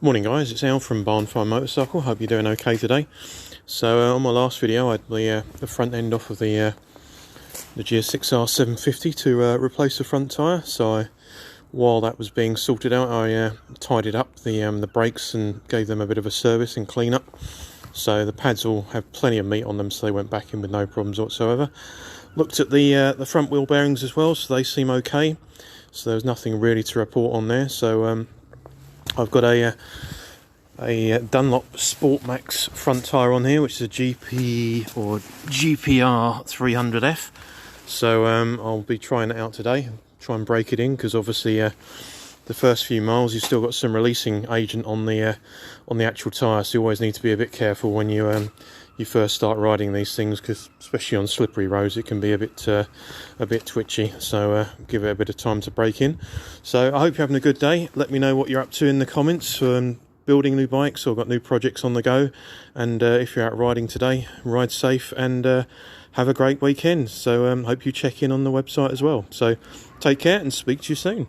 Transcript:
Morning guys, it's Al from Barnfindmotorcycle. Hope you're doing okay today. So on my last video I had the front end off of the GSXR750 to replace the front tyre. So while that was being sorted out, I tidied up the brakes and gave them a bit of a service and clean up. So the pads all have plenty of meat on them, so they went back in with no problems whatsoever. Looked at the front wheel bearings as well, so they seem okay. So there's nothing really to report on there. So I've got a Dunlop Sportmax front tyre on here, which is a GPR300. So I'll be trying it out today, try and break it in, because obviously the first few miles you've still got some releasing agent on the actual tyre, so you always need to be a bit careful when you first start riding these things, because especially on slippery roads it can be a bit twitchy. So give it a bit of time to break in. So I hope you're having a good day. Let me know what you're up to in the comments. Building new bikes or got new projects on the go, and if you're out riding today, ride safe and have a great weekend. So hope you check in on the website as well. So take care and speak to you soon.